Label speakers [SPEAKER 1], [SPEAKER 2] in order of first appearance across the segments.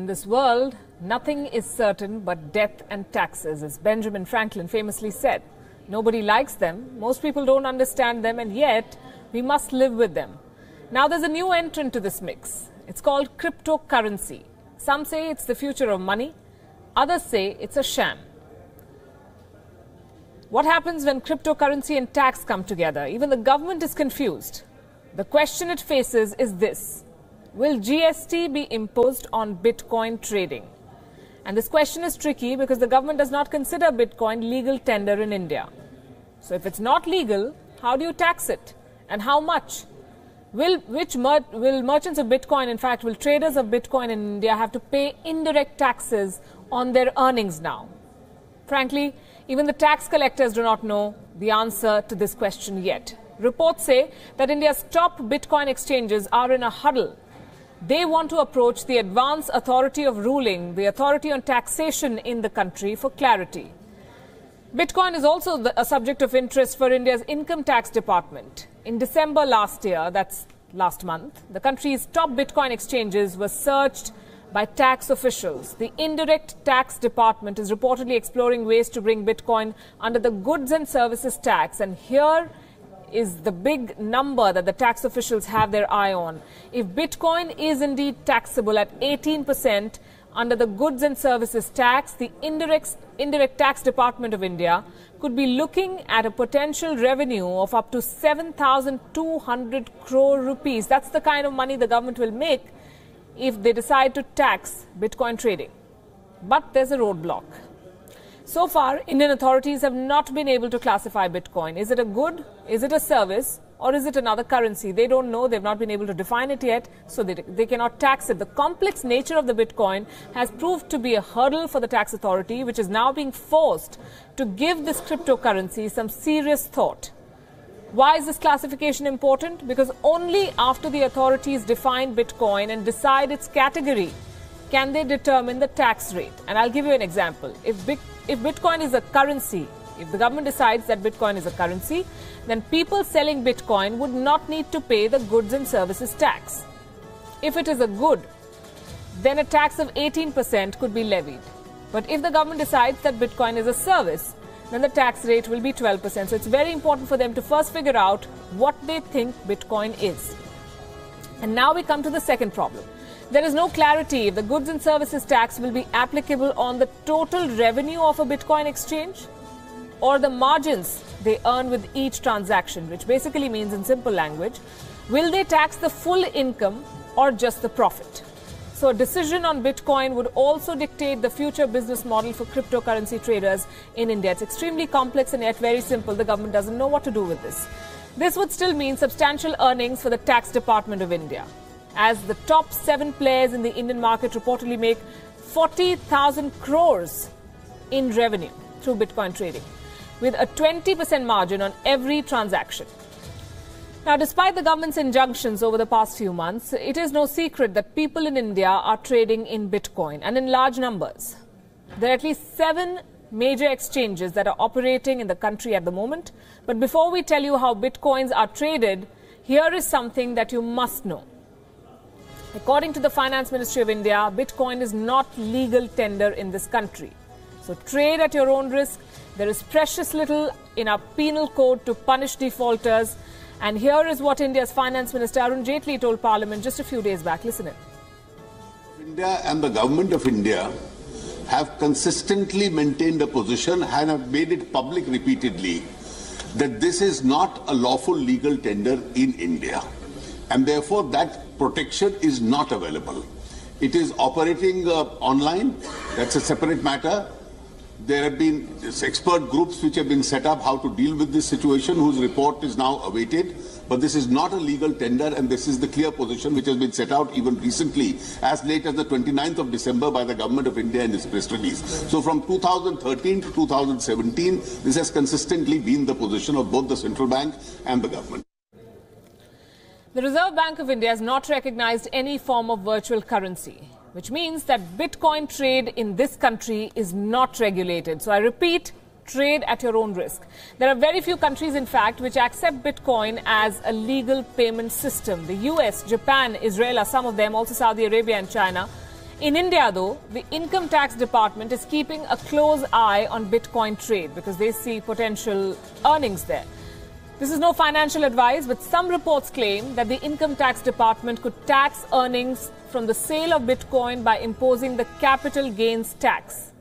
[SPEAKER 1] this world, nothing is certain but death and taxes, as Benjamin Franklin famously said. Nobody likes them, most people don't understand them, and yet we must live with them. Now there's a new entrant to this mix. It's called cryptocurrency. Some say it's the future of money, others say it's a sham. What happens when cryptocurrency and tax come together? Even the government is confused. The question it faces is this: will GST be imposed on Bitcoin trading? And this question is tricky because the government does not consider Bitcoin legal tender in India. So if it's not legal, how do you tax it? And how much? Will merchants of Bitcoin, in fact, will traders of Bitcoin in India have to pay indirect taxes on their earnings now? Frankly, even the tax collectors do not know the answer to this question yet. Reports say that India's top Bitcoin exchanges are in a huddle. They want to approach the advanced authority of ruling, the authority on taxation in the country, for clarity. Bitcoin is also a subject of interest for India's income tax department. In December last year, that's last month, the country's top Bitcoin exchanges were searched by tax officials. The indirect tax department is reportedly exploring ways to bring Bitcoin under the goods and services tax. And here is the big number that the tax officials have their eye on. If Bitcoin is indeed taxable at 18% under the goods and services tax, the indirect tax department of India could be looking at a potential revenue of up to 7,200 crore rupees. That's the kind of money the government will make if they decide to tax Bitcoin trading. But there's a roadblock. So far, Indian authorities have not been able to classify Bitcoin. Is it a good? Is it a service? Or is it another currency? They don't know. They've not been able to define it yet, so they cannot tax it. The complex nature of the Bitcoin has proved to be a hurdle for the tax authority, which is now being forced to give this cryptocurrency some serious thought. Why is this classification important? Because only after the authorities define Bitcoin and decide its category can they determine the tax rate. And I'll give you an example. If Bitcoin is a currency, if the government decides that Bitcoin is a currency, then people selling Bitcoin would not need to pay the goods and services tax. If it is a good, then a tax of 18% could be levied. But if the government decides that Bitcoin is a service, then the tax rate will be 12%. So it's very important for them to first figure out what they think Bitcoin is. And now we come to the second problem. There is no clarity if the goods and services tax will be applicable on the total revenue of a Bitcoin exchange or the margins they earn with each transaction, which basically means, in simple language, will they tax the full income or just the profit? So a decision on Bitcoin would also dictate the future business model for cryptocurrency traders in India. It's extremely complex and yet very simple. The government doesn't know what to do with this. This would still mean substantial earnings for the tax department of India, as the top 7 players in the Indian market reportedly make 40,000 crores in revenue through Bitcoin trading, with a 20% margin on every transaction. Now, despite the government's injunctions over the past few months, it is no secret that people in India are trading in Bitcoin, and in large numbers. There are at least 7 major exchanges that are operating in the country at the moment. But before we tell you how Bitcoins are traded, here is something that you must know. According to the Finance Ministry of India, Bitcoin is not legal tender in this country. So trade at your own risk. There is precious little in our penal code to punish defaulters. And here is what India's Finance Minister Arun Jaitley told Parliament just a few days back. Listen in.
[SPEAKER 2] India and the government of India have consistently maintained a position and have made it public repeatedly that this is not a lawful legal tender in India. And therefore that protection is not available. It is operating online. That's a separate matter. There have been expert groups which have been set up how to deal with this situation, whose report is now awaited. But this is not a legal tender, and this is the clear position which has been set out even recently, as late as the 29th of December by the Government of India in its press release. So from 2013 to 2017, this has consistently been the position of both the central bank and the government.
[SPEAKER 1] The Reserve Bank of India has not recognized any form of virtual currency, which means that Bitcoin trade in this country is not regulated. So I repeat, trade at your own risk. There are very few countries, in fact, which accept Bitcoin as a legal payment system. The US, Japan, Israel are some of them, also Saudi Arabia and China. In India, though, the income tax department is keeping a close eye on Bitcoin trade because they see potential earnings there. This is no financial advice, but some reports claim that the income tax department could tax earnings from the sale of Bitcoin by imposing the capital gains tax.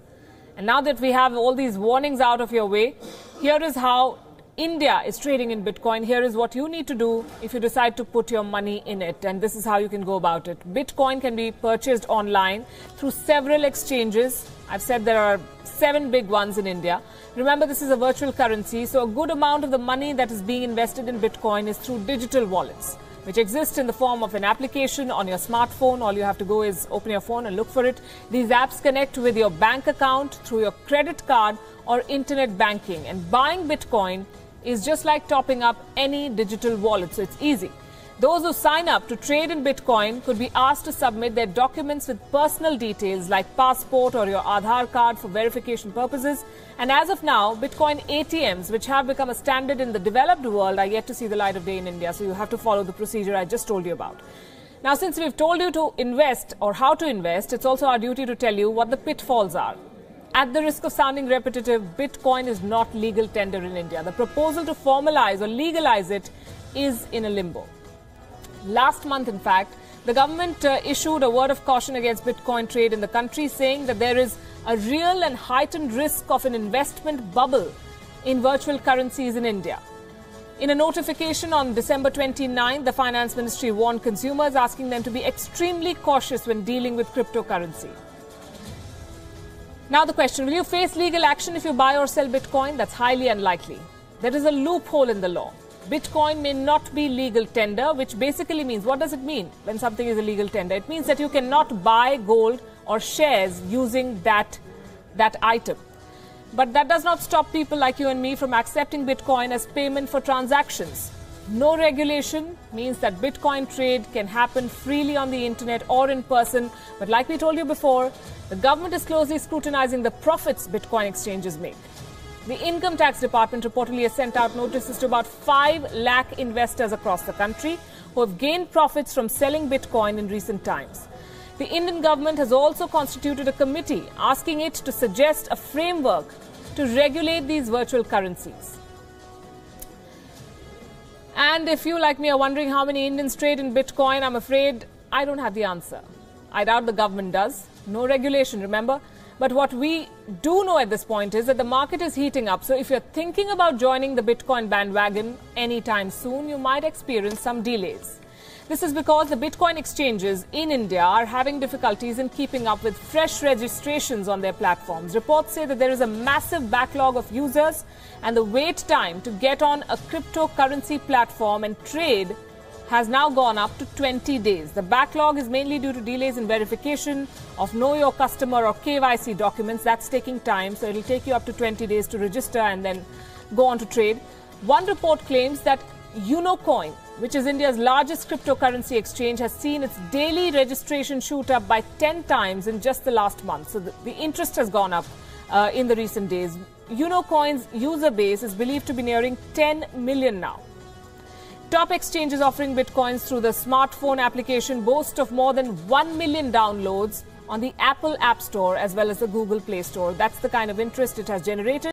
[SPEAKER 1] And now that we have all these warnings out of your way, here is how India is trading in Bitcoin. Here is what you need to do if you decide to put your money in it. And this is how you can go about it. Bitcoin can be purchased online through several exchanges. I've said there are 7 big ones in India. Remember, this is a virtual currency, so a good amount of the money that is being invested in Bitcoin is through digital wallets, which exist in the form of an application on your smartphone. All you have to go is open your phone and look for it. These apps connect with your bank account through your credit card or internet banking. And buying Bitcoin is just like topping up any digital wallet, so it's easy. Those who sign up to trade in Bitcoin could be asked to submit their documents with personal details like passport or your Aadhaar card for verification purposes. And as of now, Bitcoin ATMs, which have become a standard in the developed world, are yet to see the light of day in India. So you have to follow the procedure I just told you about. Now, since we've told you to invest or how to invest, it's also our duty to tell you what the pitfalls are. At the risk of sounding repetitive, Bitcoin is not legal tender in India. The proposal to formalize or legalize it is in a limbo. Last month, in fact, the government issued a word of caution against Bitcoin trade in the country, saying that there is a real and heightened risk of an investment bubble in virtual currencies in India. In a notification on December 29, the Finance Ministry warned consumers, asking them to be extremely cautious when dealing with cryptocurrency. Now the question, will you face legal action if you buy or sell Bitcoin? That's highly unlikely. There is a loophole in the law. Bitcoin may not be legal tender, which basically means, what does it mean when something is a legal tender? It means that you cannot buy gold or shares using that item. But that does not stop people like you and me from accepting Bitcoin as payment for transactions. No regulation means that Bitcoin trade can happen freely on the internet or in person. But like we told you before, the government is closely scrutinizing the profits Bitcoin exchanges make. The Income Tax Department reportedly has sent out notices to about 5 lakh investors across the country who have gained profits from selling Bitcoin in recent times. The Indian government has also constituted a committee asking it to suggest a framework to regulate these virtual currencies. And if you, like me, are wondering how many Indians trade in Bitcoin, I'm afraid I don't have the answer. I doubt the government does. No regulation, remember? But what we do know at this point is that the market is heating up. So if you're thinking about joining the Bitcoin bandwagon anytime soon, you might experience some delays. This is because the Bitcoin exchanges in India are having difficulties in keeping up with fresh registrations on their platforms. Reports say that there is a massive backlog of users, and the wait time to get on a cryptocurrency platform and trade has now gone up to 20 days. The backlog is mainly due to delays in verification of Know Your Customer or KYC documents. That's taking time, so it'll take you up to 20 days to register and then go on to trade. One report claims that WION, which is India's largest cryptocurrency exchange, has seen its daily registration shoot up by 10 times in just the last month. So the interest has gone up in the recent days. WION's user base is believed to be nearing 10 million now. Top exchanges offering Bitcoins through the smartphone application boast of more than 1 million downloads on the Apple App Store as well as the Google Play Store. That's the kind of interest it has generated.